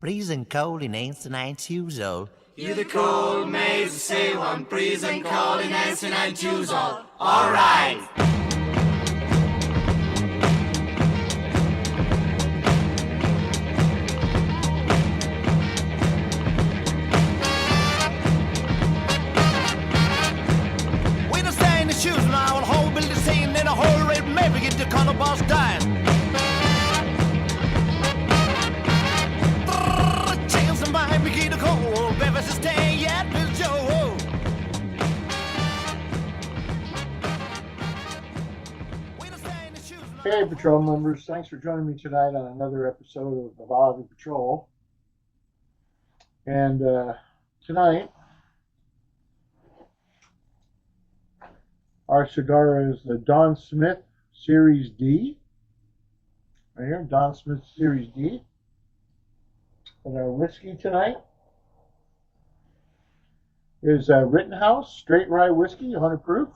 Freezing cold in ancient usual. You the cold maze say one freezing cold in ancient usual. Alright. We don't stay in the shoes now, the whole building scene in a whole red maybe get the color boss dying. Chance of mine begin to cold, baby, stay yet, Bill Joe. Hey, patrol members, thanks for joining me tonight on another episode of Mojave Patrol. And tonight, our cigar is the Don Smith Series D. Right here, Don Smith Series D. And our whiskey tonight is Rittenhouse Straight Rye Whiskey, 100 proof.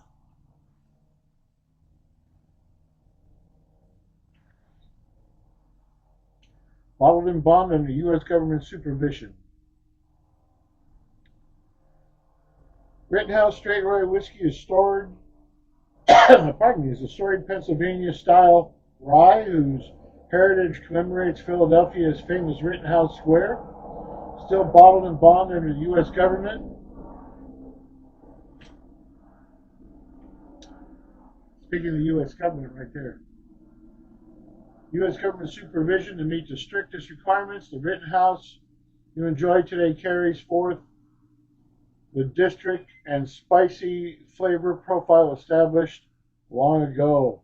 Bottled and bond under U.S. government supervision. Rittenhouse Straight Rye Whiskey is stored, is a storied Pennsylvania-style rye whose heritage commemorates Philadelphia's famous Rittenhouse Square. Still bottled and bond under the U.S. government. Speaking of the U.S. government right there. U.S. government supervision to meet the strictest requirements. The Rittenhouse you enjoy today carries forth the district and spicy flavor profile established long ago.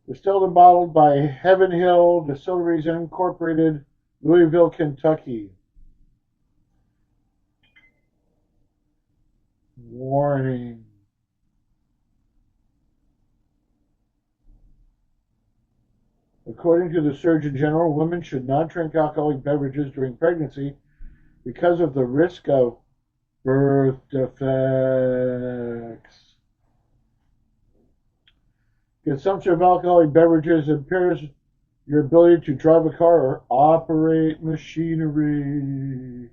Distilled and bottled by Heaven Hill Distilleries Incorporated, Louisville, Kentucky. Warning. According to the Surgeon General, women should not drink alcoholic beverages during pregnancy because of the risk of birth defects. Consumption of alcoholic beverages impairs your ability to drive a car or operate machinery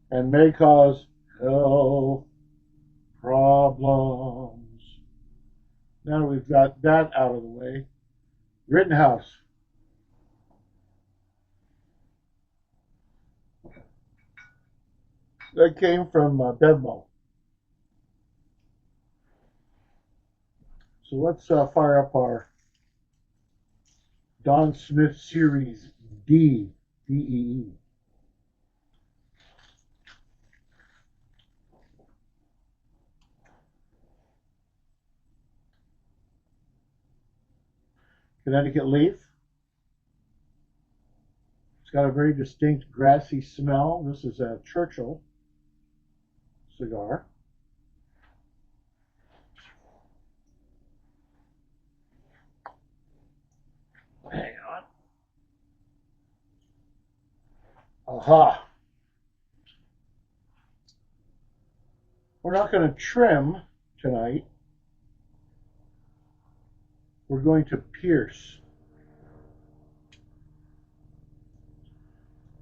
and may cause health problems. Now that we've got that out of the way, Rittenhouse. That came from Bevmo. So let's fire up our Don Smith Series D, D-E-E. Connecticut leaf. It's got a very distinct grassy smell. This is a Churchill cigar. Hang on. Aha. We're not going to trim tonight. We're going to pierce.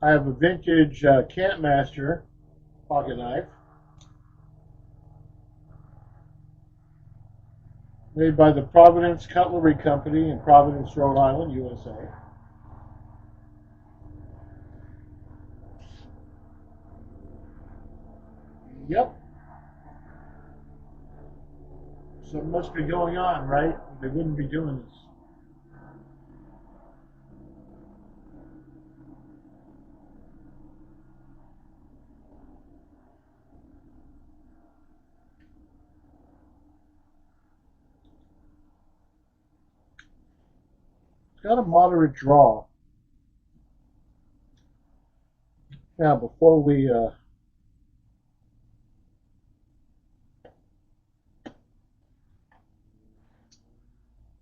I have a vintage Campmaster pocket knife made by the Providence Cutlery Company in Providence, Rhode Island, USA. Yep. Something must be going on, right? They wouldn't be doing this. It's got a moderate draw. Now, before we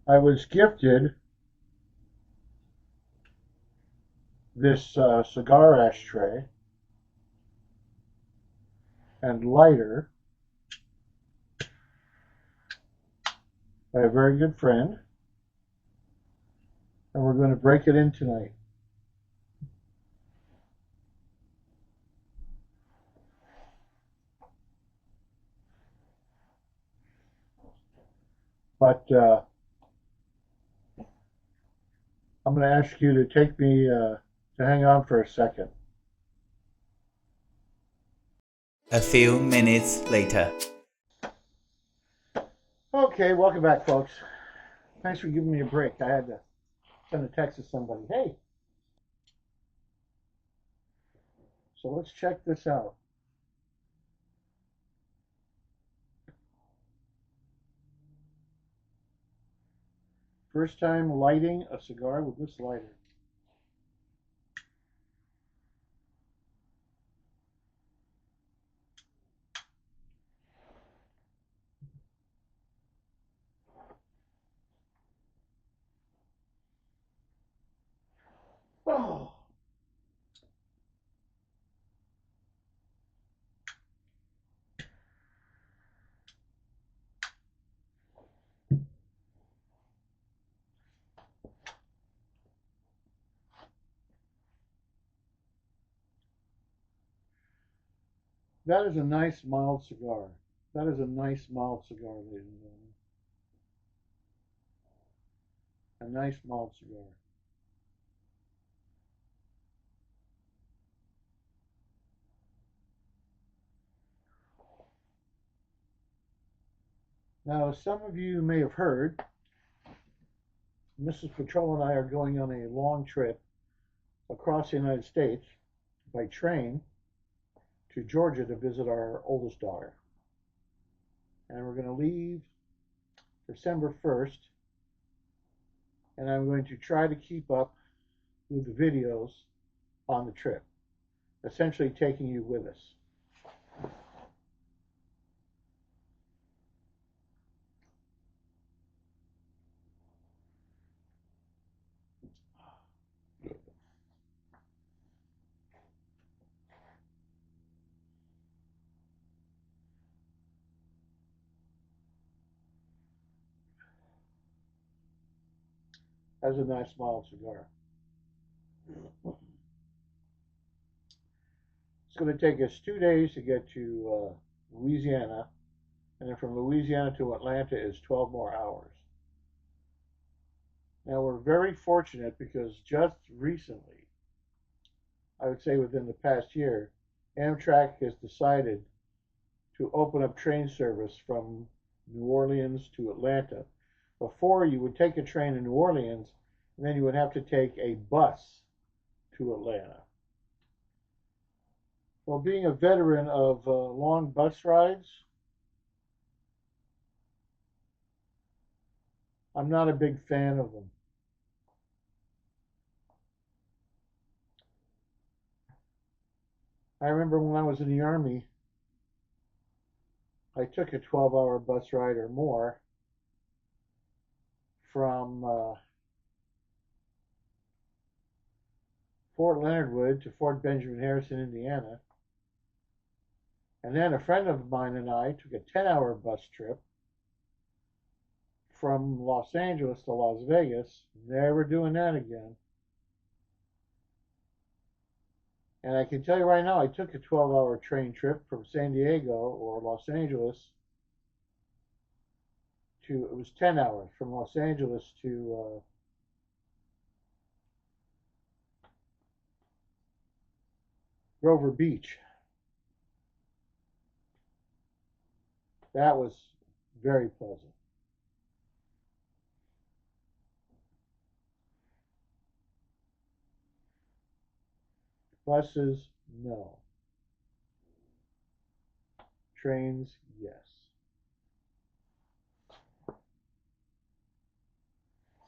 I was gifted this cigar ashtray and lighter by a very good friend, and we're going to break it in tonight. But I'm going to ask you to take me to hang on for a second. A few minutes later. Okay, welcome back, folks. Thanks for giving me a break. I had to send a text to somebody. Hey. So let's check this out. First time lighting a cigar with this lighter. Oh. That is a nice mild cigar. That is a nice mild cigar, ladies and gentlemen. A nice mild cigar. Now, as some of you may have heard, Mrs. Patrol and I are going on a long trip across the United States by train to Georgia to visit our oldest daughter. And we're going to leave December 1st, and I'm going to try to keep up with the videos on the trip, essentially taking you with us. That's a nice mild cigar. It's going to take us 2 days to get to Louisiana, and then from Louisiana to Atlanta is 12 more hours. Now, we're very fortunate because just recently, I would say within the past year, Amtrak has decided to open up train service from New Orleans to Atlanta. Before, you would take a train in New Orleans, and then you would have to take a bus to Atlanta. Well, being a veteran of long bus rides, I'm not a big fan of them. I remember when I was in the Army, I took a 12-hour bus ride or more from Fort Leonard Wood to Fort Benjamin Harrison, Indiana. And then a friend of mine and I took a 10-hour bus trip from Los Angeles to Las Vegas. Never doing that again. And I can tell you right now, I took a 12-hour train trip from San Diego or Los Angeles to, it was 10 hours from Los Angeles to Grover Beach. That was very pleasant. Buses, no. Trains, yes.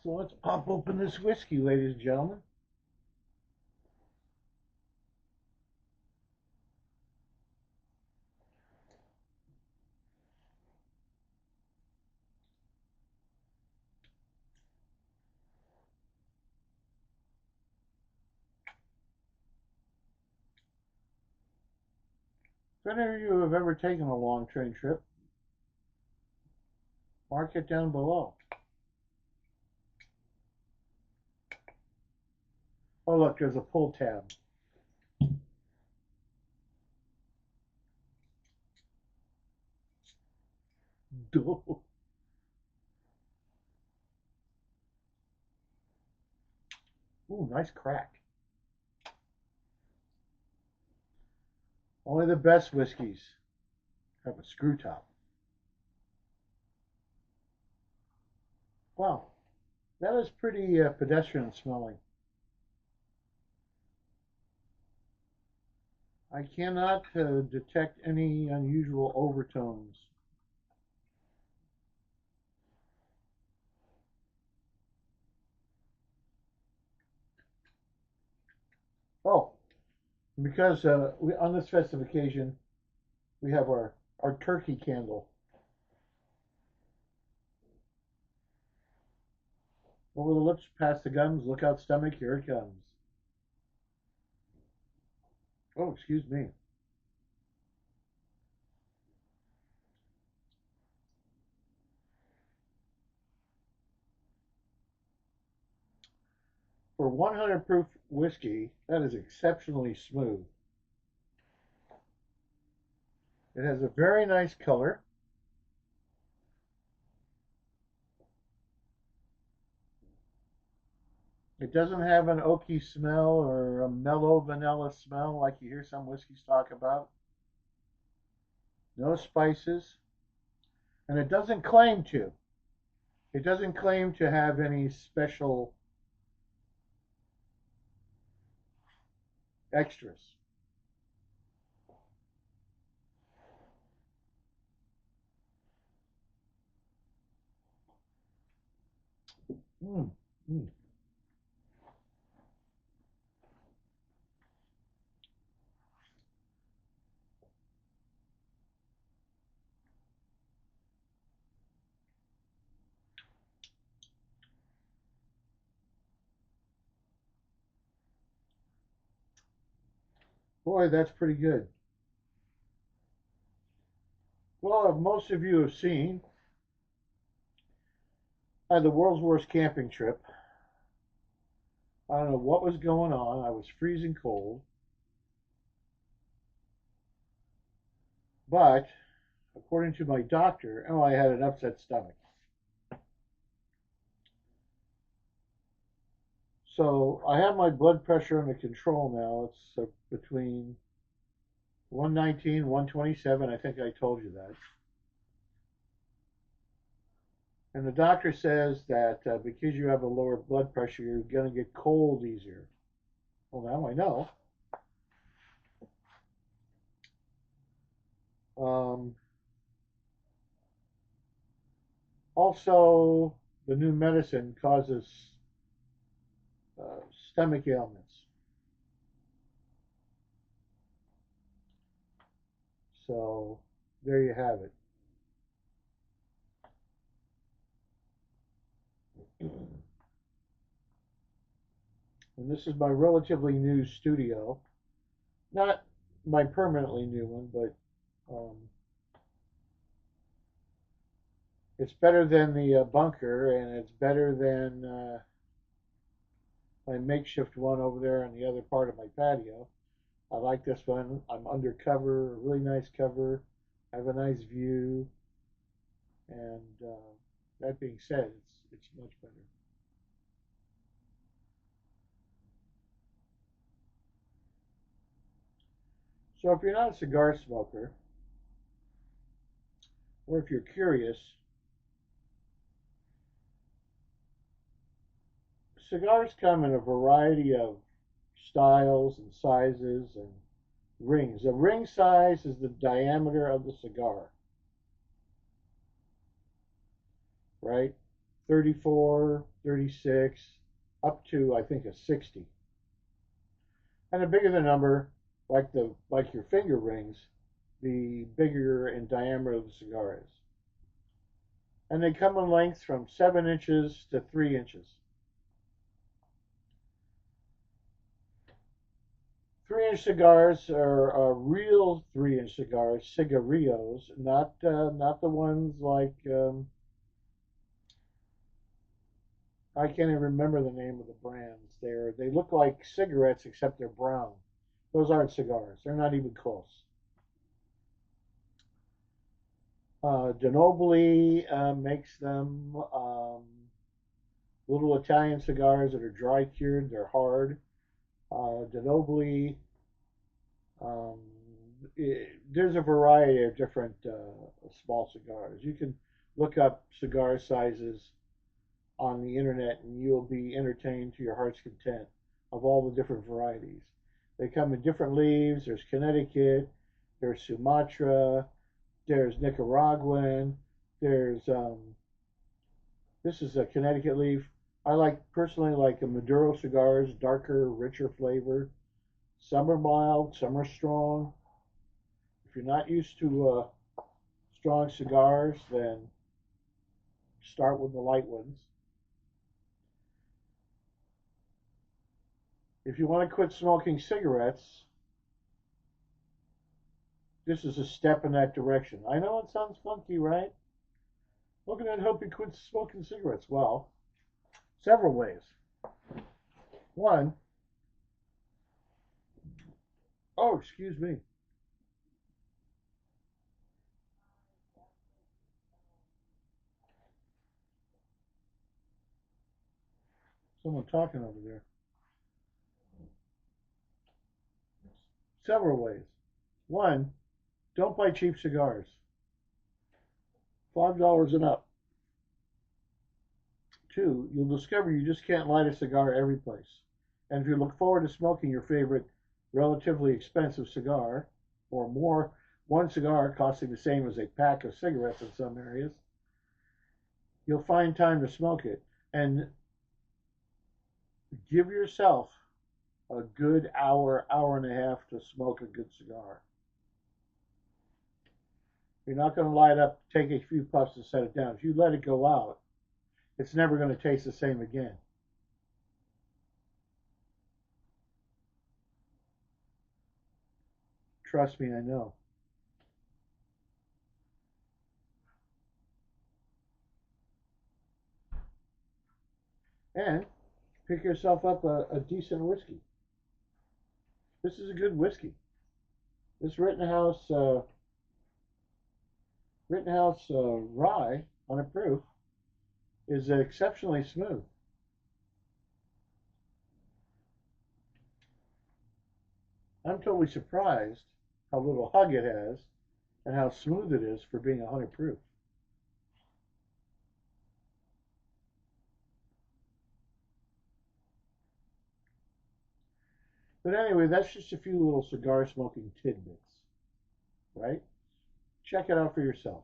So let's pop open this whiskey, ladies and gentlemen. If any of you have ever taken a long train trip, mark it down below. Oh, look, there's a pull tab. Ooh, nice crack. Only the best whiskeys have a screw top. Wow, that is pretty pedestrian smelling. I cannot detect any unusual overtones. Oh, because on this festive occasion, we have our turkey candle. Over the lips, past the gums, look out stomach, here it comes. Oh, excuse me. For 100 proof whiskey, that is exceptionally smooth. It has a very nice color. It doesn't have an oaky smell or a mellow vanilla smell like you hear some whiskeys talk about. No spices. And it doesn't claim to. It doesn't claim to have any special extras. Mm, mm. Boy, that's pretty good. Well, most of you have seen, I had the world's worst camping trip. I don't know what was going on. I was freezing cold. But according to my doctor, oh, I had an upset stomach. So I have my blood pressure under control now. It's between 119, 127. I think I told you that. And the doctor says that because you have a lower blood pressure, you're going to get cold easier. Well, now I know. Um, Also, the new medicine causes stomach ailments. So there you have it. And this is my relatively new studio. Not my permanently new one, but it's better than the bunker, and it's better than my makeshift one over there on the other part of my patio. I like this one. I'm under cover, a really nice cover. I have a nice view, and that being said, it's much better. So if you're not a cigar smoker, or if you're curious, cigars come in a variety of styles and sizes and rings. A ring size is the diameter of the cigar, right? 34, 36, up to I think a 60. And the bigger the number, like your finger rings, the bigger in diameter the cigar is. And they come in lengths from 7 inches to 3 inches. 3 inch cigars are real 3 inch cigars, cigarillos, not the ones like I can't even remember the name of the brands. They look like cigarettes except they're brown. Those aren't cigars. They're not even close. Denobly makes them. little Italian cigars that are dry cured. They're hard. Denobly. Um, there's a variety of different small cigars. You can look up cigar sizes on the internet and you'll be entertained to your heart's content of all the different varieties. They come in different leaves. There's Connecticut, there's Sumatra, there's Nicaraguan, there's this is a Connecticut leaf. I personally like a Maduro cigars, darker, richer flavor. Some are mild, some are strong. If you're not used to strong cigars, then start with the light ones. If you want to quit smoking cigarettes, this is a step in that direction. I know it sounds funky, right? What can I help you quit smoking cigarettes? Well, several ways. One, oh, excuse me. Someone talking over there. Several ways. One, don't buy cheap cigars. $5 and up. Two, you'll discover you just can't light a cigar every place. And if you look forward to smoking your favorite relatively expensive cigar, or more, one cigar costing the same as a pack of cigarettes in some areas, you'll find time to smoke it. And give yourself a good hour, hour and a half to smoke a good cigar. You're not going to light up, take a few puffs and set it down. If you let it go out, it's never going to taste the same again. Trust me, I know. And pick yourself up a decent whiskey. This is a good whiskey. This Rittenhouse Rye, on a proof, is exceptionally smooth. I'm totally surprised how little hug it has and how smooth it is for being 100 proof. But anyway, that's just a few little cigar smoking tidbits, right? Check it out for yourself.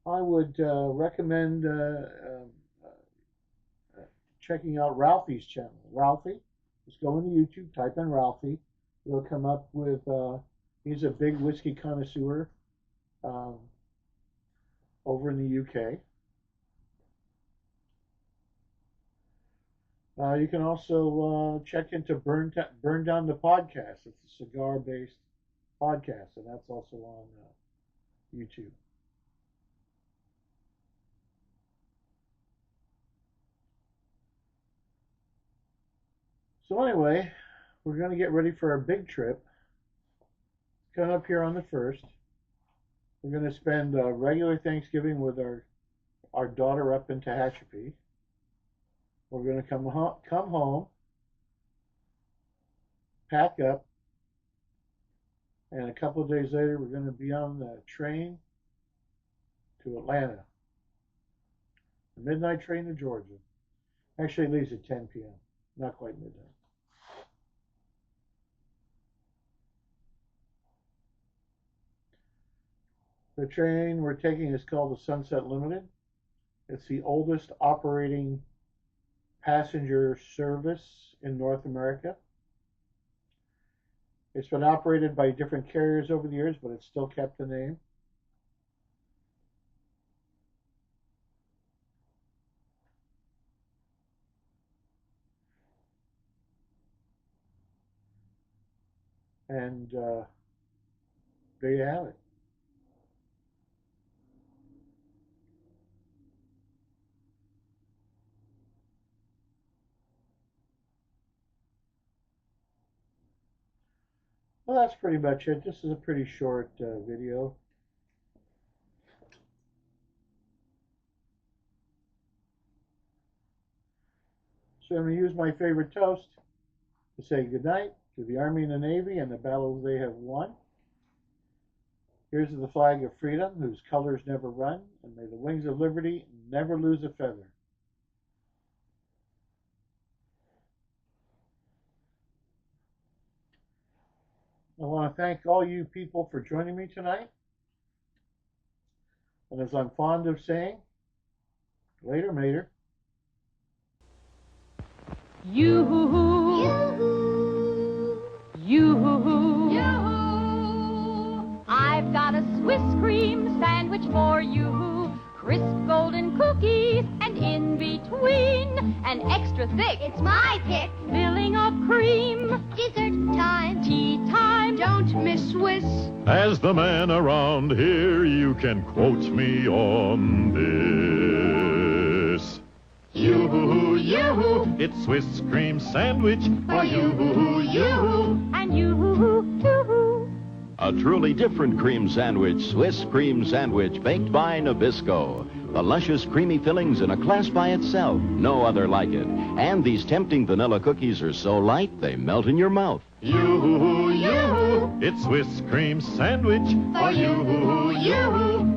I would recommend checking out Ralphie's channel. Ralphie, just go into YouTube, type in Ralphie. You'll come up with, he's a big whiskey connoisseur over in the UK. You can also check into Burn Down the Podcast. It's a cigar-based podcast, and that's also on YouTube. So anyway, we're going to get ready for our big trip. Coming up here on the 1st. We're going to spend regular Thanksgiving with our daughter up in Tehachapi. We're going to come home, pack up, and a couple of days later we're going to be on the train to Atlanta. The midnight train to Georgia. Actually, it leaves at 10 p.m. Not quite midnight. The train we're taking is called the Sunset Limited. It's the oldest operating passenger service in North America. It's been operated by different carriers over the years, but it's still kept the name. And there you have it. Well, that's pretty much it. This is a pretty short video. So I'm going to use my favorite toast to say goodnight to the Army and the Navy and the battles they have won. Here's to the flag of freedom, whose colors never run, and may the wings of liberty never lose a feather. I want to thank all you people for joining me tonight. And as I'm fond of saying, later, mater. Yoo-hoo, yoo-hoo, I've got a Swiss cream sandwich for you. Crisp golden cookies, and in between, an extra thick, It's my pick. filling of cream. Dessert time. Tea time. Don't miss Swiss. As the man around here, you can quote me on this. Yoo-hoo, yoo-hoo, it's Swiss cream sandwich for you-hoo, yoo-hoo. And yoo-hoo, yoo-hoo. A truly different cream sandwich, Swiss cream sandwich, baked by Nabisco. The luscious, creamy fillings in a class by itself. No other like it. And these tempting vanilla cookies are so light, they melt in your mouth. Yoo-hoo, yoo-hoo, it's Swiss cream sandwich for you-hoo, yoo-hoo.